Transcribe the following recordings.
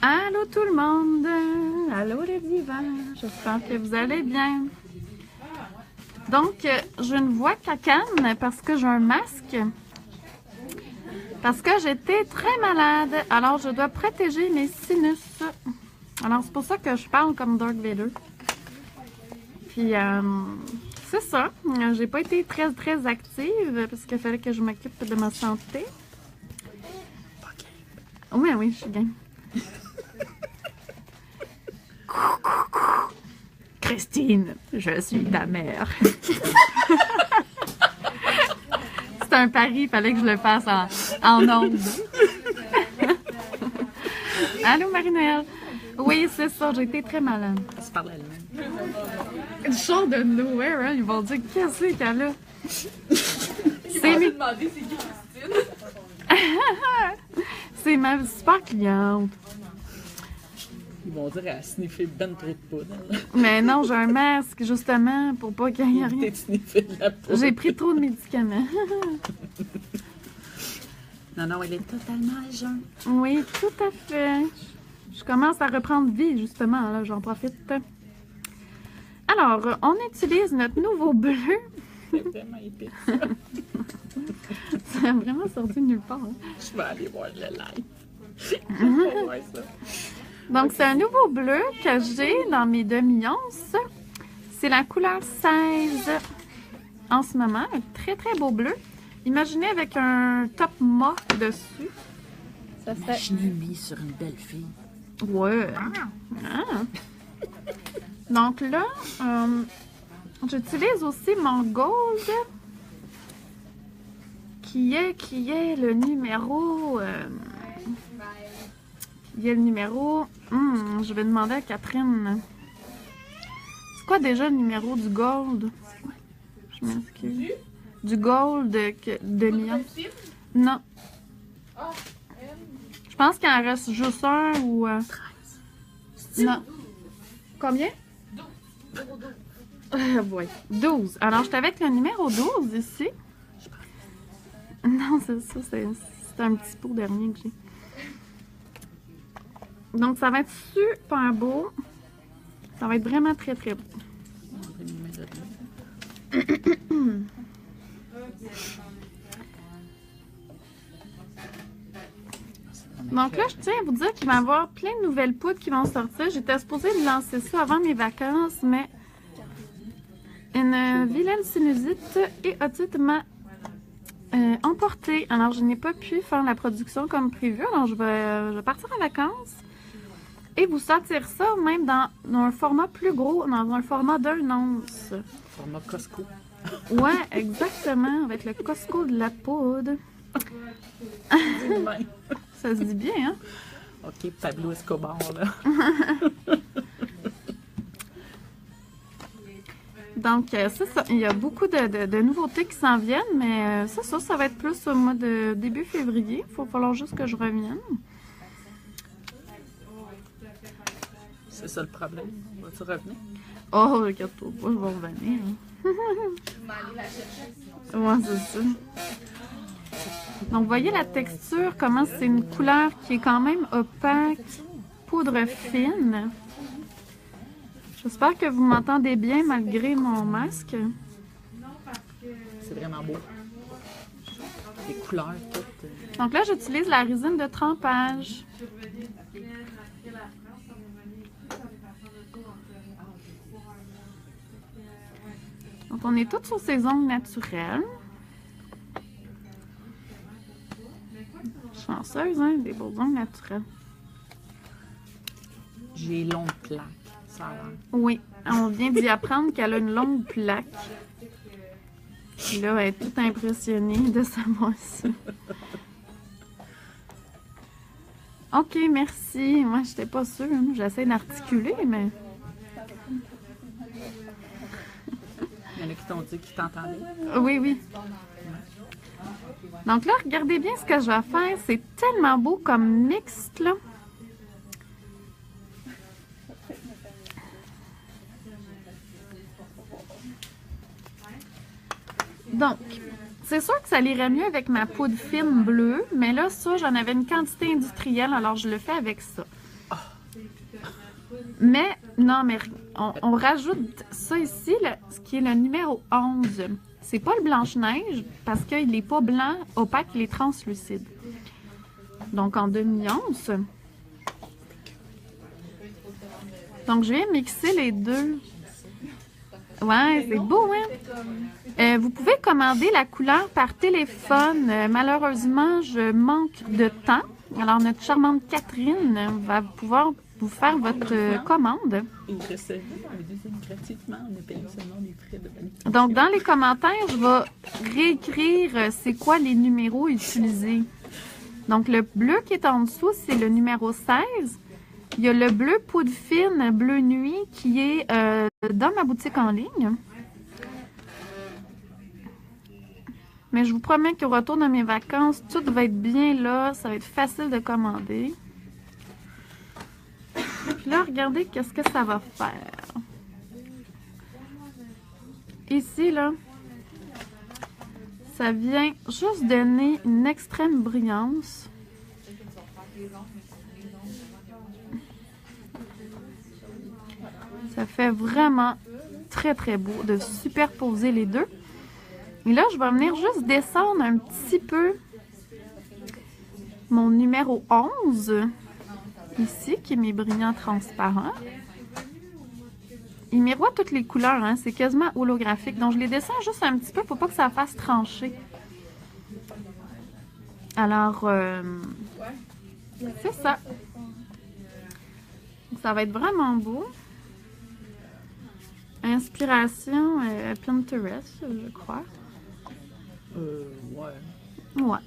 Allô tout le monde! Allô les divas! J'espère que vous allez bien. Donc, je ne vois qu'à Cannes parce que j'ai un masque. Parce que j'étais très malade. Alors, je dois protéger mes sinus. Alors, c'est pour ça que je parle comme Darth Vader. Puis, c'est ça. J'ai pas été très active parce qu'il fallait que je m'occupe de ma santé. Oui, oui, je suis game. Christine, je suis ta mère. C'est un pari, il fallait que je le fasse en ondes. Allô, Marie-Noël? Oui, c'est ça, j'ai été très malade. Elle se parle elle-même. Une chose de nowhere, hein? Ils vont dire qu'est-ce qu'elle a. C'est demander c'est qui Christine. C'est ma super cliente. Ils vont dire qu'elle a sniffé ben trop de poudre. Mais non, j'ai un masque justement pour pas qu'il y ait rien. T'es sniffé de la poudre. J'ai pris trop de médicaments. Non, elle est totalement à jeun. Oui, tout à fait. Je commence à reprendre vie justement, là, j'en profite. Alors, on utilise notre nouveau bleu. C'est vraiment épique. Ça a vraiment sorti de nulle part. Hein. Je vais aller voir le live. Je vais voir ça. Donc, c'est un nouveau bleu que j'ai dans mes demi-onces. C'est la couleur 16 en ce moment. Un très beau bleu. Imaginez avec un top mât dessus. Ça serait... Imaginez mis sur une belle fille. Ouais. Ah. Donc là, j'utilise aussi mon gold qui est le numéro... je vais demander à Catherine. C'est quoi déjà le numéro du gold? Je m'excuse. Du gold de Lyon. Non. Je pense qu'il en reste juste un ou... Non. Combien? 12. Ouais. 12. Alors, je suis avec le numéro 12 ici. Non, c'est ça. C'est un petit pot dernier que j'ai. Donc, ça va être super beau. Ça va être vraiment très beau. Donc là, je tiens à vous dire qu'il va y avoir plein de nouvelles poudres qui vont sortir. J'étais supposée de lancer ça avant mes vacances, mais une vilaine sinusite et otite m'a emportée. Alors, je n'ai pas pu faire la production comme prévu. Alors, je vais partir en vacances et vous sortir ça même dans un format plus gros, dans un format d'1 once. Format Costco. Ouais, exactement, avec le Costco de la poudre. Ça se dit bien, hein? Ok, Pablo Escobar, là. Donc, c'est ça. Il y a beaucoup de nouveautés qui s'en viennent, mais c'est ça, ça va être plus au mois de début février. Il va falloir juste que je revienne. C'est ça le problème. Vas-tu revenir? Oh, regarde-toi pas, je vais revenir. Ouais, c'est ça. Donc, voyez la texture, comment c'est une couleur qui est quand même opaque, poudre fine. J'espère que vous m'entendez bien malgré mon masque. C'est vraiment beau. Les couleurs toutes. Donc là, j'utilise la résine de trempage. Donc, on est toutes sur ces ongles naturels. Chanceuse, hein? Des beaux ongles naturels. J'ai longue plaque, ça a l'air. Oui, on vient d'y apprendre qu'elle a une longue plaque. Puis là, elle est toute impressionnée de savoir ça. OK, merci. Moi, j'étais pas sûre. Hein. J'essaie d'articuler, mais... Il y en a qui t'ont dit qu'ils t'entendaient. Oui. Donc là, regardez bien ce que je vais faire. C'est tellement beau comme mixte, là. Donc, c'est sûr que ça irait mieux avec ma poudre fine bleue, mais là, ça, j'en avais une quantité industrielle, alors je le fais avec ça. Ah, Mais, non, mais on rajoute ça ici, ce qui est le numéro 11. C'est pas le Blanche-Neige, parce qu'il n'est pas blanc, opaque, il est translucide. Donc, en demi-once. Donc, je vais mixer les deux. Ouais, c'est beau, hein? Vous pouvez commander la couleur par téléphone. Malheureusement, je manque de temps. Alors, notre charmante Catherine va pouvoir vous faire votre commande. Et recevoir un deuxième gratuitement en payant seulement les frais de validation. Donc, dans les commentaires, je vais réécrire c'est quoi les numéros utilisés. Donc, le bleu qui est en dessous, c'est le numéro 16. Il y a le bleu poudre fine, bleu nuit, qui est dans ma boutique en ligne. Mais je vous promets qu'au retour de mes vacances, tout va être bien là. Ça va être facile de commander. Puis là, regardez qu'est-ce que ça va faire. Ici, là, ça vient juste donner une extrême brillance. Ça fait vraiment très, très beau de superposer les deux. Et là, je vais venir juste descendre un petit peu mon numéro 11. Ici, qui est mes brillants transparents. Il miroite toutes les couleurs, hein, c'est quasiment holographique. Donc, je les descends juste un petit peu pour pas que ça fasse trancher. Alors, c'est ça. Ça va être vraiment beau. Inspiration Pinterest, je crois. Ouais. Ouais.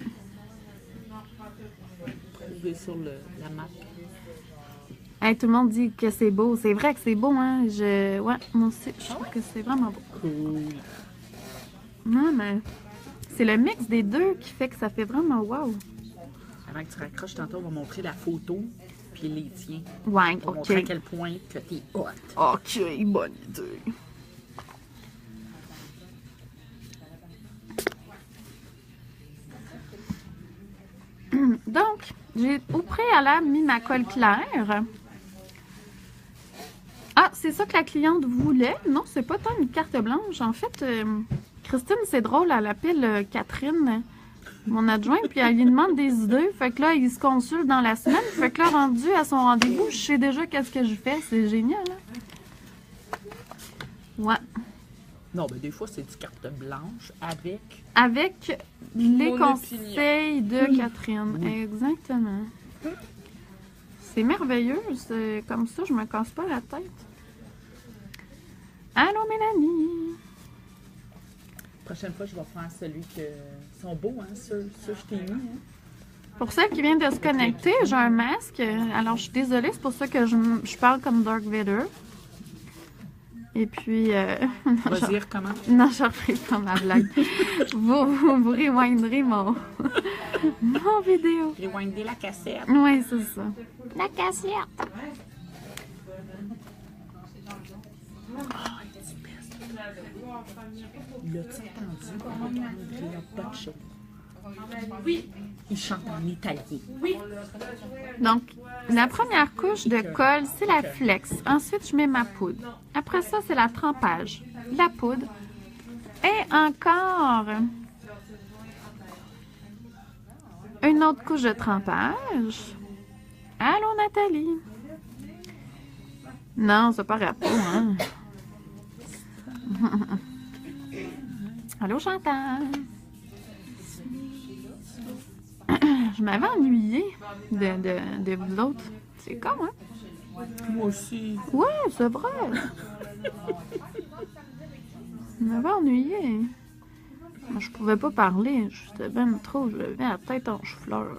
Trouvé sur la map. Hey, tout le monde dit que c'est beau. C'est vrai que c'est beau, hein? Ouais, moi aussi, je trouve que c'est vraiment beau. Cool. Non, mais c'est le mix des deux qui fait que ça fait vraiment wow. Avant que tu raccroches tantôt, on va montrer la photo puis les tiens. Ouais, Pour ok. montrer à quel point que t'es hot. Ok, bonne idée. Donc, j'ai au préalable mis ma colle claire. Ah, c'est ça que la cliente voulait. Non, c'est pas tant une carte blanche. En fait, Christine, c'est drôle, elle appelle Catherine, mon adjointe, puis elle lui demande des idées. Fait que là, ils se consultent dans la semaine. Fait que là, rendu à son rendez-vous, je sais déjà qu'est-ce que je fais. C'est génial, hein? Ouais. Non, ben des fois, c'est du carte blanche avec... Avec les Mon conseils de Catherine. Oui. Exactement. C'est merveilleux. C'est comme ça, je me casse pas la tête. Allô, Mélanie? Prochaine fois, je vais faire celui que... Ils sont beaux, hein, ceux que je t'ai mis, hein. Pour celle qui vient de se connecter, j'ai un masque. Alors, je suis désolée, c'est pour ça que je parle comme Dark Vader. Et puis... Vas-y, recommence. Non, je ne referai pas ma blague. vous rewinderez mon vidéo. Rewinder la cassette. Oui, c'est ça. La cassette. Ah, c'est best. L'as-tu entendu? Andrea Bocelli. Oui. Il chante en italien. Oui. Donc, la première couche de colle, c'est la flex. Ensuite, je mets ma poudre. Après ça, c'est la trempage. La poudre. Et encore une autre couche de trempage. Allô, Nathalie? Non, ça paraît pas, hein? Allô, Chantal? Je m'avais ennuyée de vous autres. C'est con, hein? Moi aussi. Ouais, c'est vrai. Je m'avais ennuyée. Moi, je pouvais pas parler. J'étais bien trop. Je levais la tête en chou-fleur.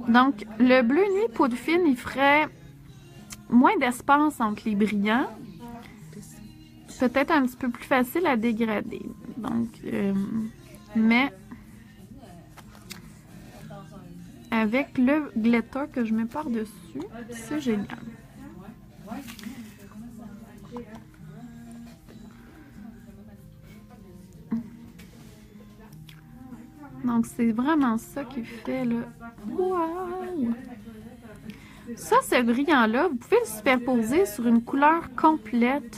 Donc, le bleu nuit poudre fine, il ferait moins d'espace entre les brillants. Peut-être un petit peu plus facile à dégrader. Donc, mais avec le glitter que je mets par-dessus, c'est génial. Donc, c'est vraiment ça qui fait le wow! Ça, ce brillant-là, vous pouvez le superposer sur une couleur complète.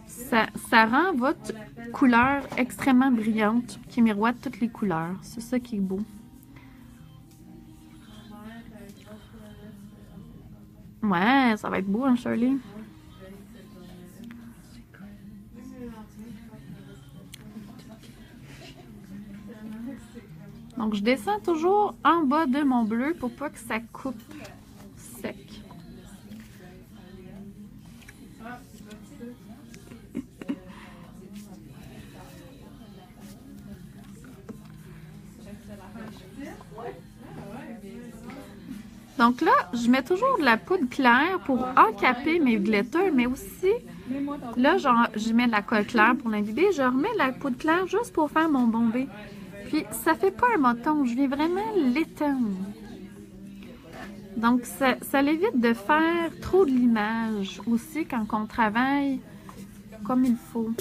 Ça rend votre couleur extrêmement brillante, qui miroite toutes les couleurs. C'est ça qui est beau. Ouais, ça va être beau, hein, Shirley? Donc, je descends toujours en bas de mon bleu pour pas que ça coupe sec. Donc là, je mets toujours de la poudre claire pour encaper mes glitters, mais aussi, là, genre, je mets de la colle claire pour l'imbiber. Je remets de la poudre claire juste pour faire mon bombé. Puis, ça fait pas un moton, je viens vraiment l'étendre. Donc, ça l'évite de faire trop de l'image aussi quand on travaille comme il faut.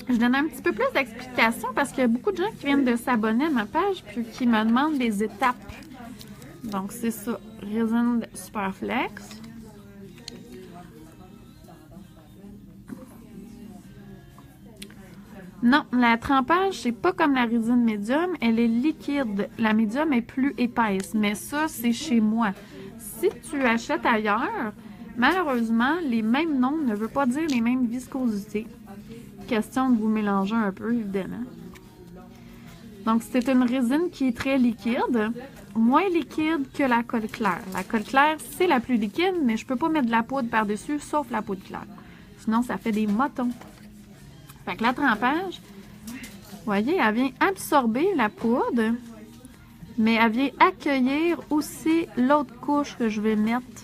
Je donne un petit peu plus d'explications parce qu'il y a beaucoup de gens qui viennent de s'abonner à ma page puis qui me demandent des étapes. Donc, c'est ça, résine Superflex. Non, la trempage, c'est pas comme la résine médium, elle est liquide. La médium est plus épaisse, mais ça, c'est chez moi. Si tu achètes ailleurs, malheureusement, les mêmes noms ne veulent pas dire les mêmes viscosités. Question de vous mélanger un peu, évidemment. Donc, c'est une résine qui est très liquide, moins liquide que la colle claire. La colle claire, c'est la plus liquide, mais je peux pas mettre de la poudre par-dessus, sauf la poudre claire. Sinon, ça fait des motons. Fait que la trempage, vous voyez, elle vient absorber la poudre, mais elle vient accueillir aussi l'autre couche que je vais mettre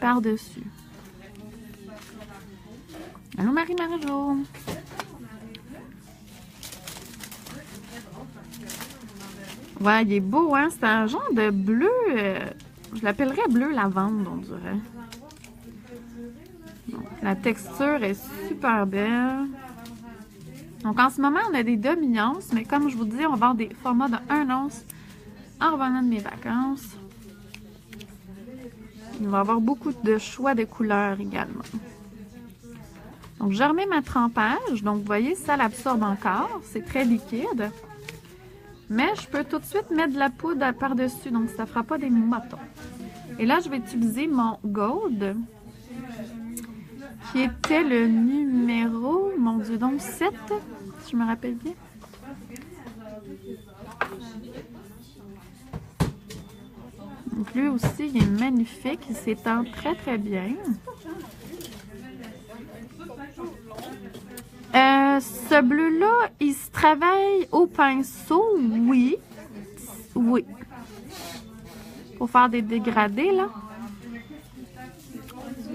par-dessus. Allô, Marie-Marie-Jo? Ouais, il est beau, hein? C'est un genre de bleu, je l'appellerais bleu lavande, on dirait. Donc, la texture est super belle. Donc, en ce moment, on a des demi-onces, mais comme je vous dis, on va avoir des formats de 1 once en revenant de mes vacances. Il va y avoir beaucoup de choix de couleurs également. Donc, je remets ma trempage. Donc, vous voyez, ça l'absorbe encore. C'est très liquide. Mais je peux tout de suite mettre de la poudre par-dessus. Donc, ça ne fera pas des motons. Et là, je vais utiliser mon Gold, qui était le numéro, mon Dieu, donc 7, si je me rappelle bien. Donc lui aussi, il est magnifique, il s'étend très très bien. Ce bleu-là, il se travaille au pinceau, oui. Oui. Pour faire des dégradés, là.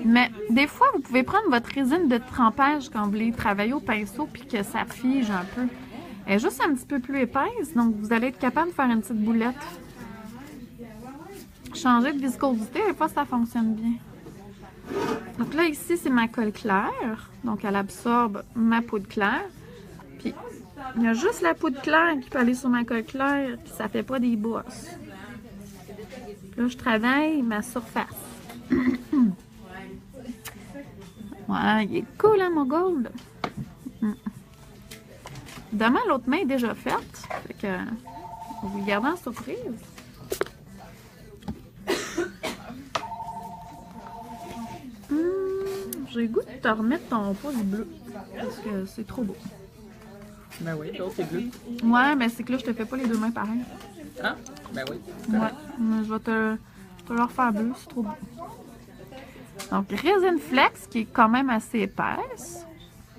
Mais des fois, vous pouvez prendre votre résine de trempage quand vous voulez travailler au pinceau puis que ça fige un peu. Elle est juste un petit peu plus épaisse, donc vous allez être capable de faire une petite boulette. Changer de viscosité, des fois, ça fonctionne bien. Donc là, ici, c'est ma colle claire. Donc, elle absorbe ma poudre claire. Puis, il y a juste la poudre claire qui peut aller sur ma colle claire, puis ça fait pas des bosses. Là, je travaille ma surface. Ouais, il est cool, hein, mon Gold? Demain, l'autre main est déjà faite. Fait que, on va vous garder en surprise. J'ai le goût de te remettre ton pouce bleu. Parce que c'est trop beau. Ben oui, l'autre c'est bleu. Ouais, mais c'est que là, je te fais pas les deux mains pareil. Ah, ben oui. Ouais, mais je vais te leur faire bleu, c'est trop beau. Donc, résine flex qui est quand même assez épaisse.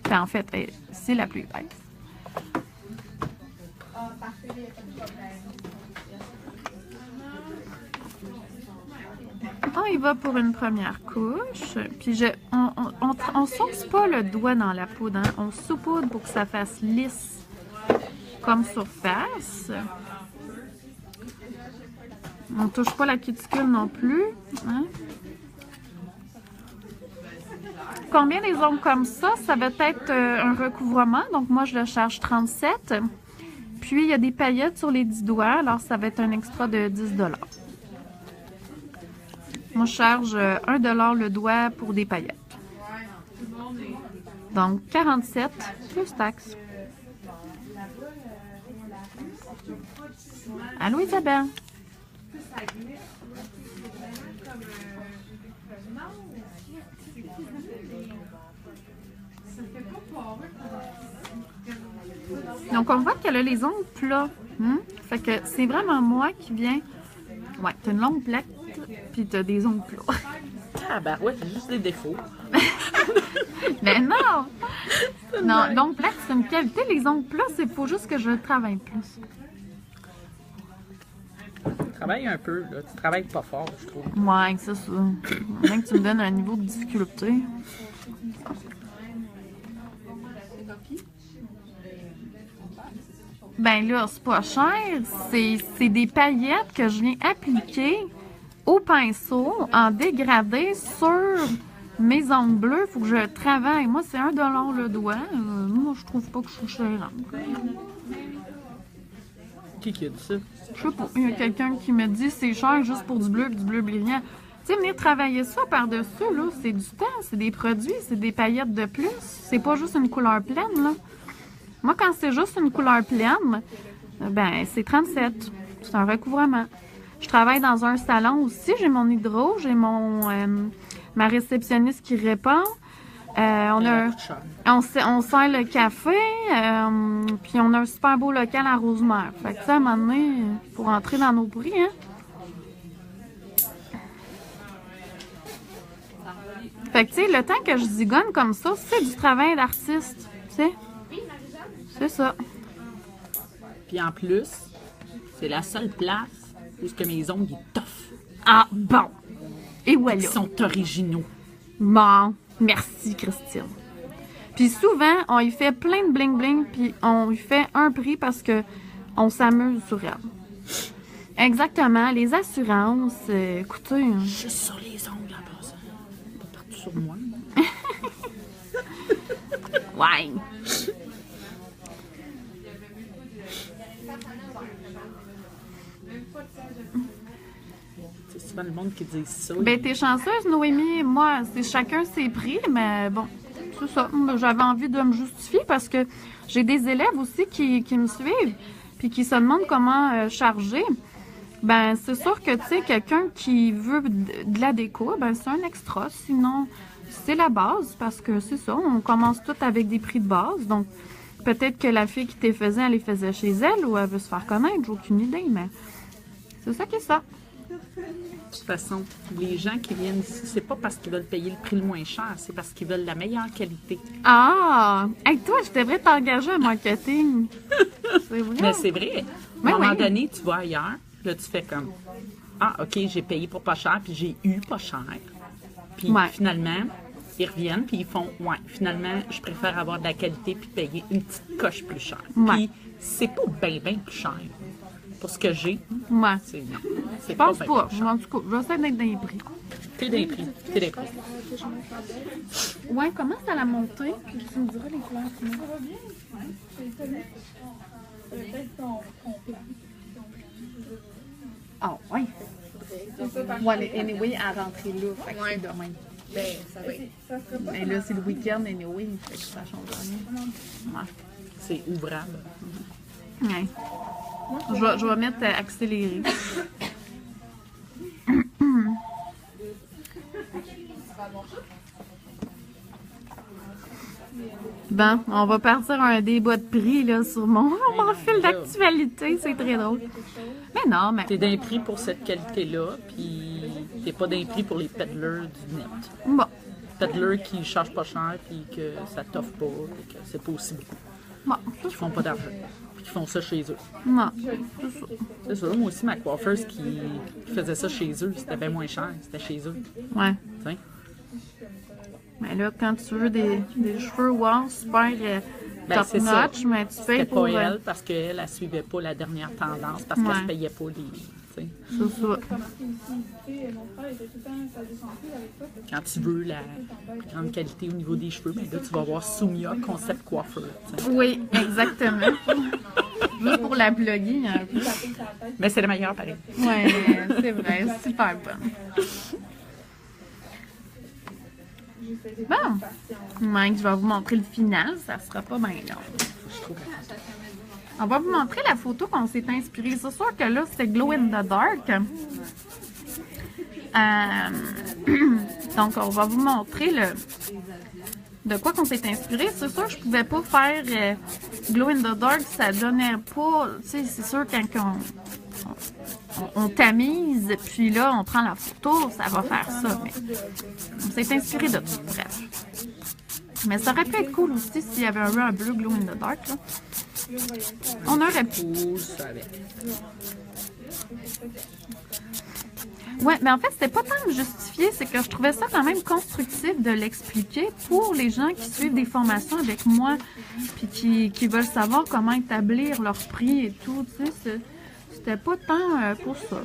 Puis en fait, c'est la plus épaisse. On y va pour une première couche. Puis on sauce pas le doigt dans la poudre. Hein? On saupoudre pour que ça fasse lisse comme surface. On touche pas la cuticule non plus. Hein? Combien des ongles comme ça? Ça va être un recouvrement. Donc moi, je le charge 37. puis, il y a des paillettes sur les 10 doigts, alors ça va être un extra de 10 $. Moi, je charge 1 $ le doigt pour des paillettes. Donc, 47 plus taxes. Allô, Isabelle? Donc, on voit qu'elle a les ongles plats. Fait que c'est vraiment moi qui viens... Ouais, t'as une longue plaque, puis t'as des ongles plats. Ah, ben ouais, c'est juste des défauts. Mais non! Non, longue plaque, c'est une qualité. Les ongles plats, c'est faut juste que je travaille plus. Tu travailles un peu, là. Tu travailles pas fort, je trouve. Ouais, c'est ça. Bien que tu me donnes un niveau de difficulté. Ben là, c'est pas cher. C'est des paillettes que je viens appliquer au pinceau en dégradé sur mes ongles bleus. Faut que je travaille. Moi, c'est 1 $ le doigt. Moi, je trouve pas que je suis chère. Qui a dit ça? Je sais pas. Il y a quelqu'un qui me dit c'est cher juste pour du bleu brillant. Tu sais, venir travailler ça par-dessus, là, c'est du temps, c'est des produits, c'est des paillettes de plus. C'est pas juste une couleur pleine, là. Moi, quand c'est juste une couleur pleine, ben, c'est 37. C'est un recouvrement. Je travaille dans un salon aussi. J'ai mon hydro, j'ai ma réceptionniste qui répond. On sert le café, puis on a un super beau local à Rosemère. Fait que ça, à un moment donné, pour entrer dans nos prix, hein. Fait que, tu sais, le temps que je zigonne comme ça, c'est du travail d'artiste, tu sais. C'est ça. Puis en plus, c'est la seule place où que mes ongles ils toffent. Ah, bon. Et voilà. Ils sont originaux. Bon, merci, Christine. Puis souvent, on y fait plein de bling-bling, puis on y fait un prix parce que on s'amuse sur elle. Exactement. Les assurances, écoutez... Juste sur les ongles, en passant. Pas partout sur moi. Ouais. C'est souvent le monde qui dit ça. Ben, t'es chanceuse, Noémie. Moi, c'est chacun ses prix, mais bon, c'est ça. J'avais envie de me justifier parce que j'ai des élèves aussi qui me suivent puis qui se demandent comment charger. Ben, c'est sûr que, tu sais, quelqu'un qui veut de la déco, ben, c'est un extra. Sinon, c'est la base parce que c'est ça. On commence tout avec des prix de base. Donc, peut-être que la fille qui t'es faisait, elle les faisait chez elle ou elle veut se faire connaître. J'ai aucune idée, mais c'est ça qui est ça. De toute façon, les gens qui viennent ici, c'est pas parce qu'ils veulent payer le prix le moins cher, c'est parce qu'ils veulent la meilleure qualité. Ah! Hey, toi, je devrais t'engager en marketing. C'est vrai. Mais c'est vrai. Mais À un moment oui. donné, tu vas ailleurs, là, tu fais comme ah, OK, j'ai payé pour pas cher, puis j'ai eu pas cher. Puis Ouais. finalement, ils reviennent, puis ils font ouais, finalement, je préfère avoir de la qualité puis payer une petite coche plus cher. Ouais. Puis c'est pas bien plus cher. Pour ce que j'ai, Ouais. c'est non. C'est Je pense bien pas. plus cher. En tout cas, j'essaie d'être dans les prix. T'es des prix. T'es des prix. Ouais, commence à la monter, puis tu me diras les couleurs. sinon. Ah, ouais. Ouais, anyway, à rentrer là. Fait que c'est demain. Ben, ça va être. Mais là, c'est le week-end, anyway. Fait que ça change rien. Ouais. C'est ouvrable. Ouais. Je vais mettre accéléré. Bon, on va partir un débat de prix là, sur mon fil d'actualité. C'est très drôle. Mais non, mais... T'es d'un prix pour cette qualité-là, puis t'es pas d'un prix pour les peddlers du net. Bon, Peddlers qui chargent pas cher, puis que ça t'offre pas, puis que c'est pas aussi beaucoup. bon, Qui font pas d'argent. Puis qui font ça chez eux. non, c'est ça. C'est ça. Moi aussi, ma coiffeuse qui faisait ça chez eux, c'était bien moins cher. C'était chez eux. Ouais. T'sais. Mais là, quand tu veux des cheveux wow, super Ben, top c'est ça. notch, mais tu C'était payes pour... pas elle, parce qu'elle, elle suivait pas la dernière tendance, parce qu'elle Ouais. se payait pas les... t'sais. C'est ça. Quand tu veux la grande qualité au niveau des cheveux, ben là, tu vas voir Soumia, concept coiffeur. t'sais. Oui, exactement. Juste pour la plugger un peu. Mais c'est le meilleur, pareil. Ouais, c'est vrai, super bonne. Bon, Mike, je vais vous montrer le final, ça sera pas bien long. On va vous montrer la photo qu'on s'est inspiré. C'est sûr que là, c'était Glow in the Dark. Donc, on va vous montrer de quoi qu'on s'est inspiré. C'est sûr que je pouvais pas faire Glow in the Dark, ça donnait pas... Tu sais, c'est sûr quand on tamise, puis là, on prend la photo, ça va faire ça. Mais on s'est inspiré de tout, bref. Mais ça aurait pu être cool aussi s'il y avait un bleu Glow in the Dark, là. On aurait pu. Ouais, mais en fait, c'était pas tant me justifier, c'est que je trouvais ça quand même constructif de l'expliquer pour les gens qui suivent des formations avec moi, puis qui veulent savoir comment établir leur prix et tout, tu sais, c'était pas tant pour ça.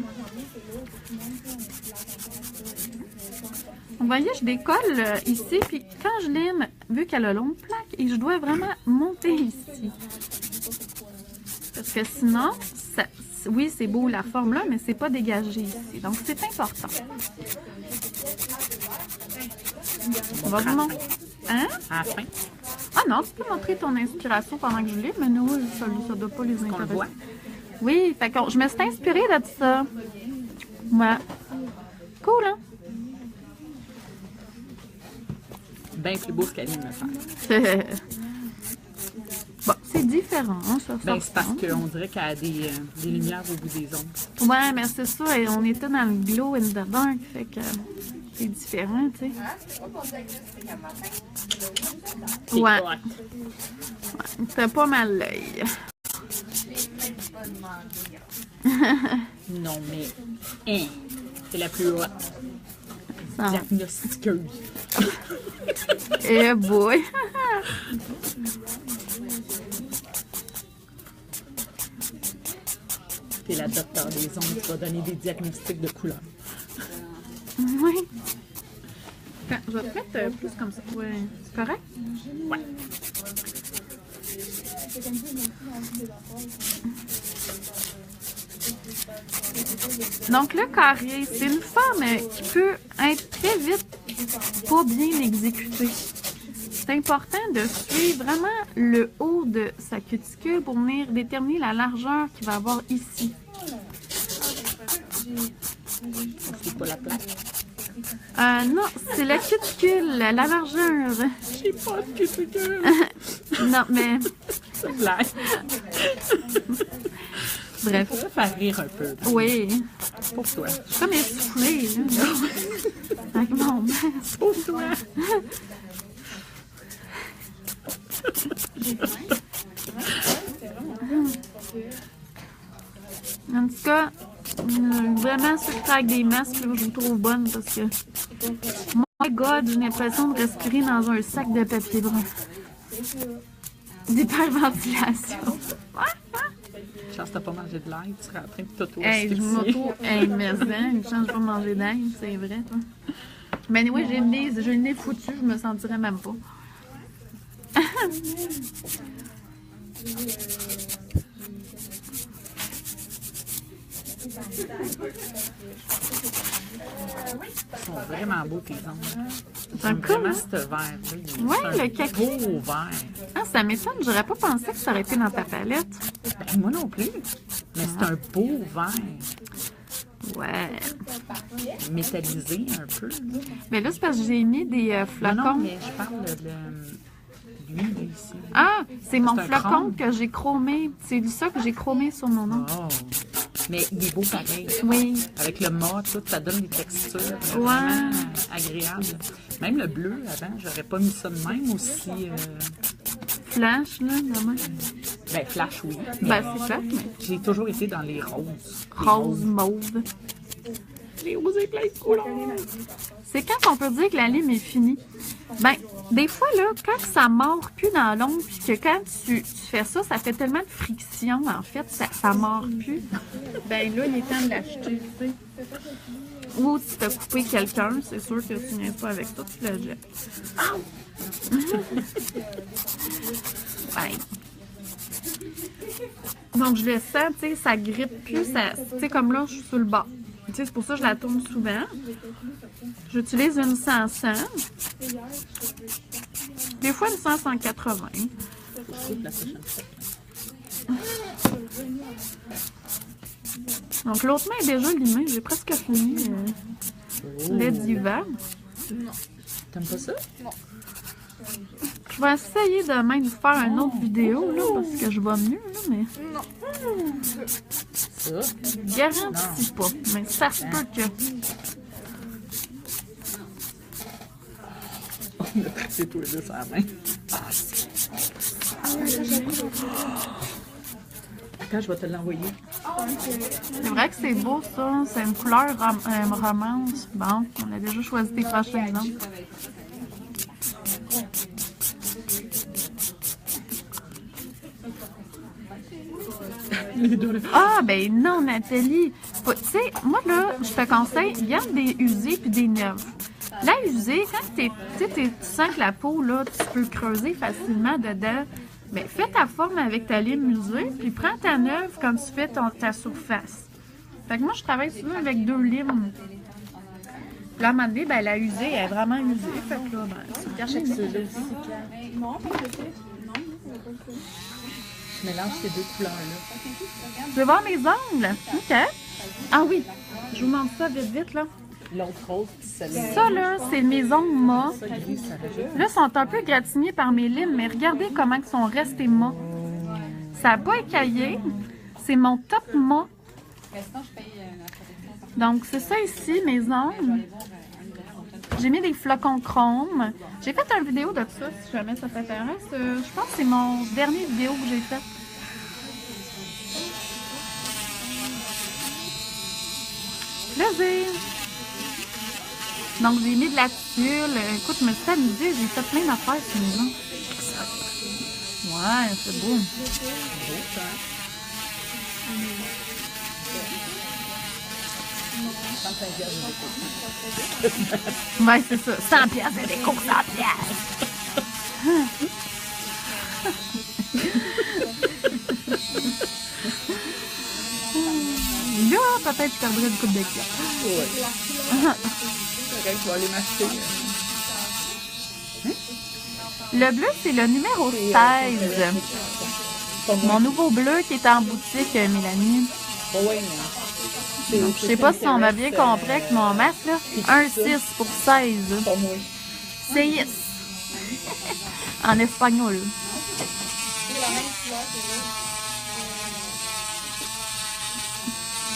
Vous voyez, je décolle ici, puis quand je lime, vu qu'elle a longue plaque, et je dois vraiment monter ici. Parce que sinon, oui, c'est beau la forme là, mais c'est pas dégagé ici. Donc, c'est important. On va vous montrer. Hein? À la fin. Ah non, tu peux montrer ton inspiration pendant que je lis, mais nous, ça ne doit pas les On le intéresser. voit. Oui, fait que je me suis inspirée de ça. Ouais. Cool, hein? Bien plus beau ce qu'elle vient de me faire. Bon, c'est différent, hein, ça. Ben, c'est parce qu'on dirait qu'elle a des lumières au bout des ongles. Ouais, mais c'est ça, et on était dans le glow in the dark, fait que c'est différent, tu sais. Ouais. T'as pas mal l'œil. Non, mais c'est la plus haute. Ça. Diagnostiqueuse. Eh boy! T'es la docteur des ongles, tu vas donner des diagnostics de couleur. Oui. Attends, je vais te mettre plus comme ça. Ouais. C'est correct? Ouais. Donc, le carré, c'est une forme qui peut être très vite pas bien exécutée. C'est important de suivre vraiment le haut de sa cuticule pour venir déterminer la largeur qu'il va avoir ici. C'est pas la plaque. Non, c'est la cuticule, la largeur. J'ai pas de cuticule. Non, mais... C'est blague. Bref. Ça faire rire un peu. Oui. Pour toi. Je suis comme essoufflée, là. Avec mon masque. Pour toi. En tout cas, vraiment, ceux qui travaillent avec des masques, là, je vous trouve bonne parce que... My God, j'ai l'impression de respirer dans un sac de papier brun. D'hyperventilation. Chance, t'as pas mangé de l'air, tu serais en train de t'auto Hey, je m'auto... Hey, mais une chance, je vais manger d'ail, c'est vrai, toi. Mais oui, j'ai le nez foutu, je me sentirais même pas. Ils sont vraiment beaux, tes ongles. C'est cool, Vraiment, hein? ce vert-là. Ouais, le un kaki. beau vert. Ah, ça m'étonne, j'aurais pas pensé que ça aurait été dans ta palette. Ben, moi non plus. Mais c'est un beau vert. Ouais. Métallisé un peu. Mais là, c'est parce que j'ai mis des Non, flocons. non, mais je parle de lui, là, ici. Ah, c'est mon un flocon chrome. que j'ai chromé. C'est ça que j'ai chromé sur mon nom. Oh. Mais il est beau pareil. Oui. Avec le mat, tout, ça donne des textures Ouais. vraiment agréables. Même le bleu, avant, j'aurais pas mis ça de même aussi. Flash, là, vraiment. Ben, flash, oui. Mais Ben, c'est ça. j'ai toujours été dans les roses. Les Rose, mauve. J'ai osé plein de couleurs. C'est quand on peut dire que la lime est finie. Ben, des fois, là, quand ça mord plus dans l'ongle, puis que quand tu fais ça, ça fait tellement de friction, en fait, ça mord plus. Ben là, il est temps de l'acheter, tu sais. Ou si tu as coupé quelqu'un, c'est sûr que tu n'es pas avec ça, tu le jettes. Ben. Donc, je le sens, tu sais, ça grippe plus. Tu sais, comme là, je suis sur le bas. Tu sais, c'est pour ça que je la tourne souvent. J'utilise une 100-100. Des fois, une 100-180. Donc, l'autre main est déjà limée. J'ai presque fini lait d'hiver. Non. T'aimes pas ça? Non. Je vais essayer demain de vous faire une autre vidéo, là, parce que je vais mieux, là, mais... Non. Ça? Garantis pas, mais ça se peut que... On a tracé tous les deux sur la main. Attends, je vais te l'envoyer. C'est vrai que c'est beau, ça. C'est une couleur romance. Bon, on a déjà choisi tes prochains exemples. Ah, ben non, Nathalie. Tu sais, moi, là, je te conseille, garde des usées puis des neuves. La usée, quand tu sens que la peau, là, tu peux creuser facilement dedans, ben, fais ta forme avec ta lime usée, puis prends ta neuve comme tu fais ta surface. Fait que moi, je travaille souvent avec 2 limes. Puis là, à un moment donné, ben, la usée est vraiment usée. Fait que là, ben, c'est terminé. Je mélange ces deux couleurs-là. Tu veux voir mes ongles? OK. Ah oui, je vous montre ça vite, vite, là. L'autre rose, celle-là. Ça, là, c'est mes ongles mat. Ça, gris, ça rajoute. Là, ils sont un peu gratignés par mes limes, mais regardez comment ils sont restés mat. Ça n'a pas écaillé. C'est mon top mat. Donc, c'est ça ici, mes ongles. J'ai mis des flocons chrome. J'ai fait une vidéo de ça, si jamais ça t'intéresse. Je pense que c'est mon dernier vidéo que j'ai fait. Plaisir! Donc, j'ai mis de la tulle. Écoute, je me suis amusée. J'ai fait plein d'affaires sur mes ongles. Ouais, c'est beau. Ouais, c'est ça. 100 piastres de déco, 100 piastres. Là, peut-être je perdrais du coup de cœur. Ouais. Je vais aller m'acheter. Le bleu, c'est le numéro 16. Mon nouveau bleu qui est en boutique, Mélanie. Donc, je sais pas si on m'a bien compris avec mon masque, là. 1,6 pour 16. Pas moi. C'est yes. En espagnol.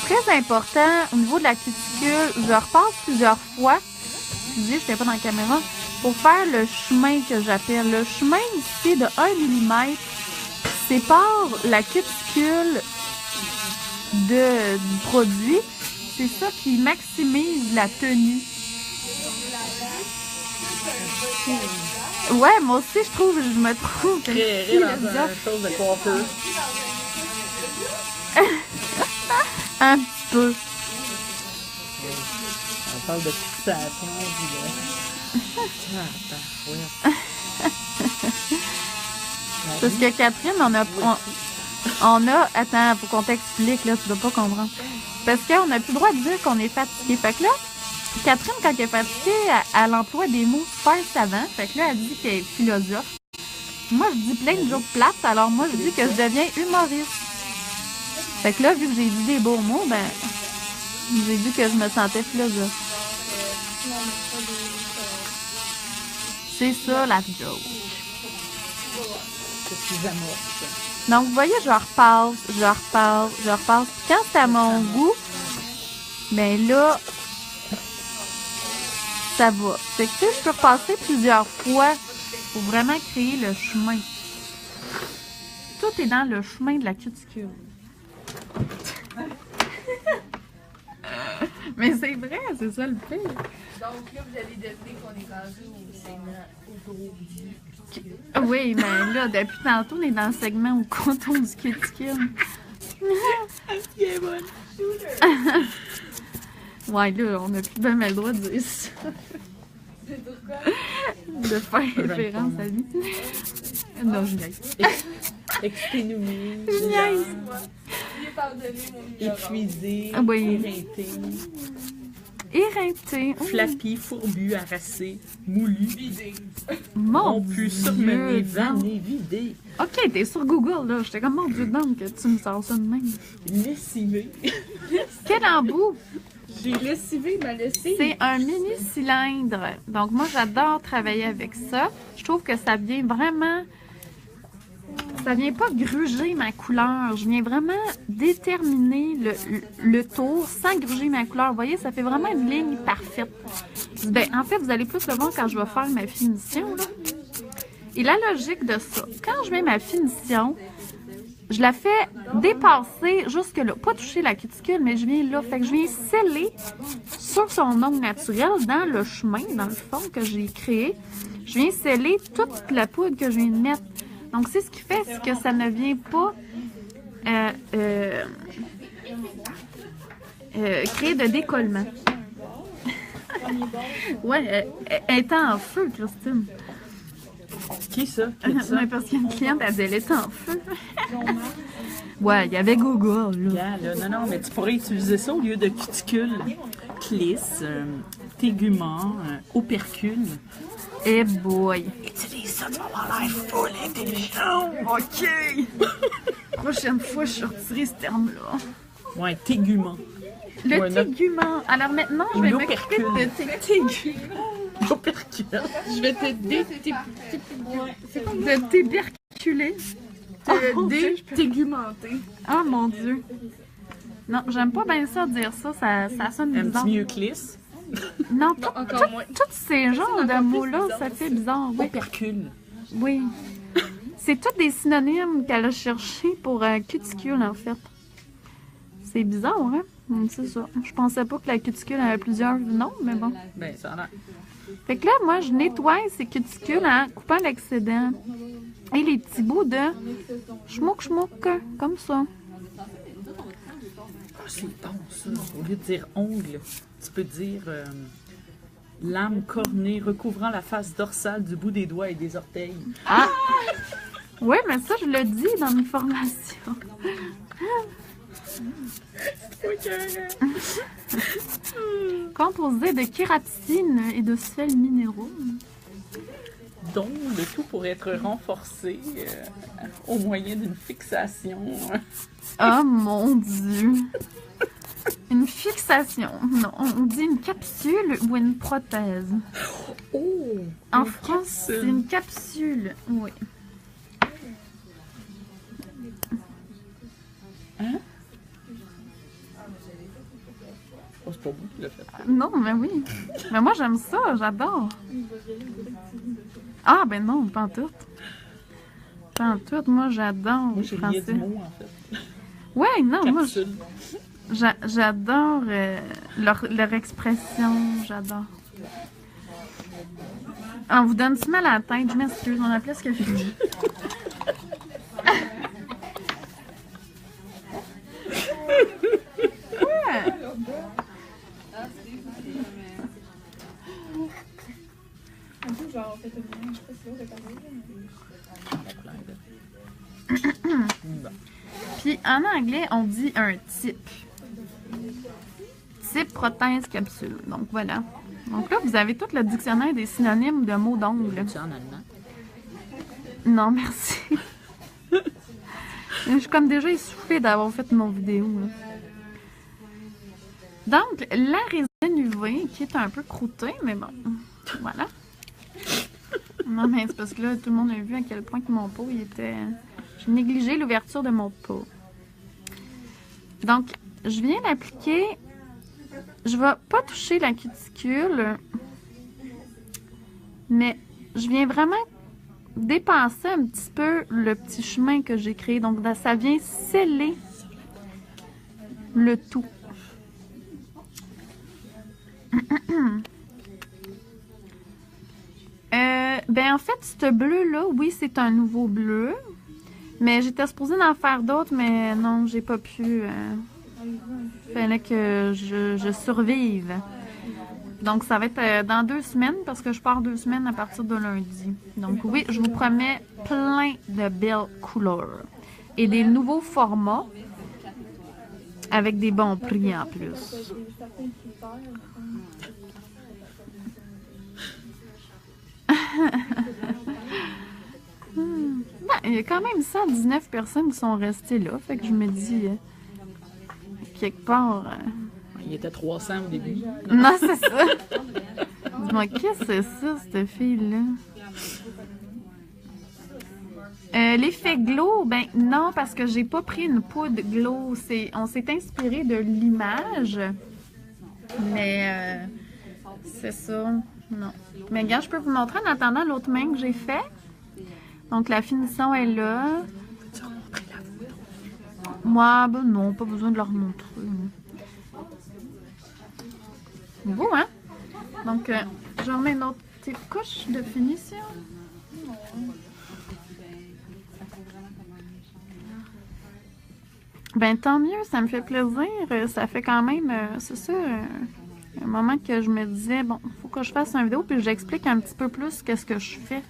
Très important, au niveau de la cuticule, je repasse plusieurs fois. Excusez, je n'étais pas dans la caméra. Pour faire le chemin que j'appelle. Le chemin ici de 1 mm sépare la cuticule du produit. C'est ça qui maximise la tenue. Ouais, moi aussi, je me trouve Créerait dans une chose de coiffeur. Un petit peu. On parle de fixation. Parce que Catherine, on a... Attends, faut qu'on t'explique, là, tu dois pas comprendre. Parce qu'on n'a plus le droit de dire qu'on est fatigué. Fait que là, Catherine, quand elle est fatiguée, elle emploie des mots super savants. Fait que là, elle dit qu'elle est philosophe. Moi, je dis plein de jokes plates, alors moi, je dis que je deviens humoriste. Fait que là, vu que j'ai dit des beaux mots, ben, j'ai dit que je me sentais philosophe. C'est ça, la joke. Donc, vous voyez, je repasse. Puis quand c'est à mon goût, ben là, ça va. Fait que, tu sais, je peux repasser plusieurs fois pour vraiment créer le chemin. Tout est dans le chemin de la cuticule. Mais c'est vrai, c'est ça le pire. Donc là, vous allez deviner qu'on est rendu au segment autoroutier. Oui, mais là, depuis tantôt, on est dans le segment au contour du cuticule. C'est bonne. Ouais, là, on n'a plus jamais le droit de dire ça. De faire référence à lui. Non, je n'ai. Exténué, Je niaise. lent, J'ai pardonné mon ignorance. épuisé, Ah oui. éreinté, Éreinté. flappy, fourbu, harassé, moulu, Vidé. Mon rompu, surmené, Dieu, vanné, vidé, Ok, t'es sur Google, là. J'étais comme, mon Dieu, donc, que tu me sors ça de même. lessivé. Quel embout! J'ai lessivé ma lessive. C'est un mini cylindre. Donc, moi, j'adore travailler avec ça. Je trouve que ça vient vraiment... Ça vient pas gruger ma couleur. Je viens vraiment déterminer le tour sans gruger ma couleur. Vous voyez, ça fait vraiment une ligne parfaite. Ben, en fait, vous allez plus le voir quand je vais faire ma finition, là. Et la logique de ça, quand je mets ma finition, je la fais dépasser jusque là. Pas toucher la cuticule, mais je viens là. Fait que je viens sceller sur son ongle naturel dans le chemin, dans le fond que j'ai créé. Je viens sceller toute la poudre que je viens de mettre. Donc, c'est ce qui fait c'est que ça ne vient pas créer de décollement. Ouais, elle est en feu, Christine. Qui ça? Qui ça? Ouais, parce qu'il y a une cliente, elle dit, elle est en feu. Ouais, il y avait Google, là. Yeah, là, non, mais tu pourrais utiliser ça au lieu de cuticule, clisse, tégument, opercule. Eh boy. Utilise ça, tu vas avoir l'air full intelligent. OK. Prochaine fois, je sortirai ce terme-là. Ouais, tégument. Le Ouais, non. tégument. Alors maintenant, je Ou vais l'opercule. m'occuper de tégument. Opercule. Je vais te De t'éperculer. dégumenter. Oh mon Dieu. Non, j'aime pas bien ça dire ça. Ça sonne bizarre. Aimes-tu mieux clisse? Non, Encore moins. tous ces genres de mots-là, ça fait bizarre. Oui. Opercule. Oui. C'est tous des synonymes qu'elle a cherchés pour cuticule, en fait. C'est bizarre, hein? C'est ça. Je pensais pas que la cuticule avait plusieurs noms, mais bon. Ben, ça a l'air. Fait que là, moi, je nettoie ces cuticules en coupant l'excédent. Et les petits bouts de schmouk, comme ça. Ah, c'est bon, ça. Au lieu de dire ongle, tu peux dire lame cornée recouvrant la face dorsale du bout des doigts et des orteils. Ah! Oui, mais ça, je le dis dans mes formations. Composé de kératine et de sels minéraux. Donc, le tout pour être renforcé au moyen d'une fixation. Oh mon Dieu! Une fixation. Non, on dit une capsule ou une prothèse. Oh! En France, c'est une capsule. Oui. Hein? Oh, c'est pas moi qui l'ai fait. Non, mais oui. Mais moi, j'aime ça, j'adore. Ah, ben non, pas en tout. Pas en tout, moi, j'adore Moi, le j'ai lié français. du mot, en fait. Ouais, non, moi, Capsule. j'adore leur expression, j'adore. On vous donne si mal à la tête, je m'excuse, on a presque fini. Un peu genre, fait une je sais pas si l'autre est pareil. Bon. Puis en anglais, on dit un type. Type, prothèse, capsule. Donc voilà. Donc là, vous avez tout le dictionnaire des synonymes de mots d'ongle. Tu en allemand? Non, merci. Je suis comme déjà essoufflée d'avoir fait mon vidéo. Là. Donc, la résine UV, qui est un peu croûtée, mais bon, voilà. Non, mais c'est parce que là, tout le monde a vu à quel point que mon pot, il était... J'ai négligé l'ouverture de mon pot. Donc, je viens l'appliquer. Je vais pas toucher la cuticule, mais je viens vraiment dépasser un petit peu le petit chemin que j'ai créé. Donc, ça vient sceller le tout. Ben en fait, ce bleu-là, oui, c'est un nouveau bleu. Mais j'étais supposée d'en faire d'autres, mais non, j'ai pas pu. Fallait que je survive. Donc, ça va être dans 2 semaines parce que je pars 2 semaines à partir de lundi. Donc, oui, je vous promets plein de belles couleurs et des nouveaux formats avec des bons prix en plus. Ben, il y a quand même 119 personnes qui sont restées là. Fait que je me dis, quelque part... Il était 300 au début. Non, c'est ça. Dis-moi, qu'est-ce que c'est ça, cette fille-là? L'effet glow, ben non, parce que j'ai pas pris une poudre glow. On s'est inspiré de l'image. Mais c'est ça. Non. Mais regarde, je peux vous montrer en attendant l'autre main que j'ai fait. Donc la finition est là. Moi, ben non, pas besoin de leur montrer. Beau, hein? Donc, je remets une autre petite couche de finition. Ben, tant mieux, ça me fait plaisir. Ça fait quand même, c'est ça, un moment que je me disais, bon, il faut que je fasse une vidéo puis j'explique un petit peu plus qu'est-ce que je fais.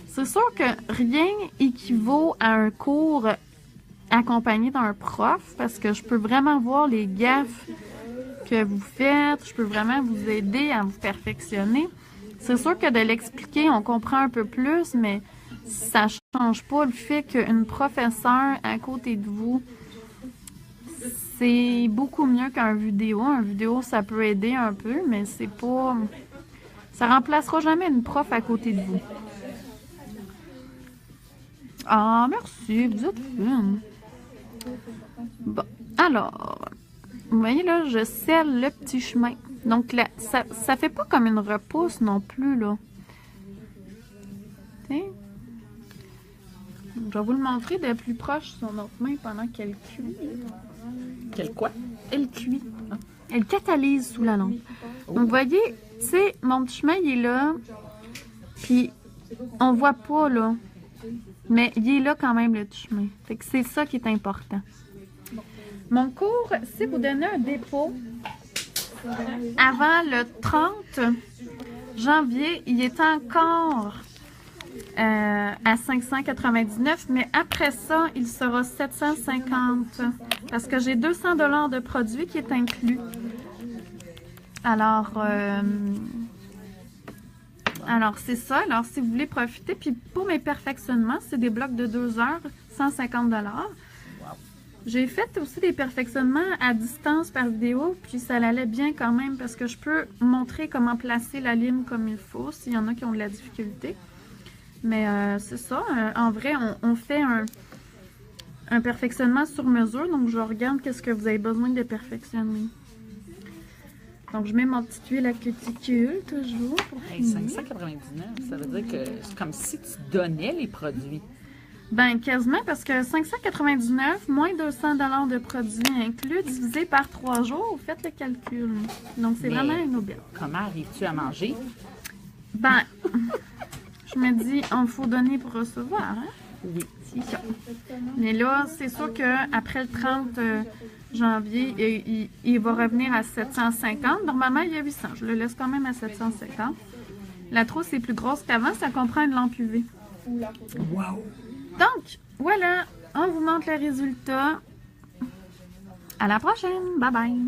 C'est sûr que rien équivaut à un cours accompagné d'un prof parce que je peux vraiment voir les gaffes que vous faites. Je peux vraiment vous aider à vous perfectionner. C'est sûr que de l'expliquer, on comprend un peu plus, mais ça change pas le fait qu'une professeure à côté de vous, c'est beaucoup mieux qu'un vidéo. Un vidéo, ça peut aider un peu, mais c'est pas... Ça remplacera jamais une prof à côté de vous. Ah, merci, vous êtes fine. Bon, alors, vous voyez là, je scelle le petit chemin. Donc, là, ça fait pas comme une repousse non plus, là. T'sais? Je vais vous le montrer de plus proche sur notre main pendant qu'elle cuit. Quel quoi? Elle cuit. Elle catalyse sous la lampe. Donc, vous voyez, tu sais, mon petit chemin, il est là. Puis, on voit pas, là. Mais il est là quand même, le petit chemin. Fait que c'est ça qui est important. Mon cours, si vous donnez un dépôt avant le 30 janvier, il est encore à 599, mais après ça, il sera 750 parce que j'ai 200 $ de produits qui est inclus. Alors, c'est ça. Alors, si vous voulez profiter, puis pour mes perfectionnements, c'est des blocs de 2 heures, 150 $. J'ai fait aussi des perfectionnements à distance par vidéo, puis ça allait bien quand même parce que je peux montrer comment placer la lime comme il faut s'il y en a qui ont de la difficulté. Mais c'est ça. En vrai, on fait un perfectionnement sur mesure, donc je regarde qu'est-ce que vous avez besoin de perfectionner. Donc, je mets mon petit huile à cuticule, toujours, pour finir. 599, ça veut dire que c'est comme si tu donnais les produits. Ben, quasiment, parce que 599 moins 200 $ de produits inclus, divisé par 3 jours, faites le calcul. Donc, c'est vraiment une aubaine. Comment arrives-tu à manger? Ben, je me dis, on faut donner pour recevoir, hein? Oui. C'est ça. Mais là, c'est sûr qu'après le 30 janvier, il va revenir à 750. Normalement, il y a 800. Je le laisse quand même à 750. La trousse est plus grosse qu'avant. Ça comprend une lampe UV. Wow! Donc, voilà. On vous montre le résultat. À la prochaine. Bye bye.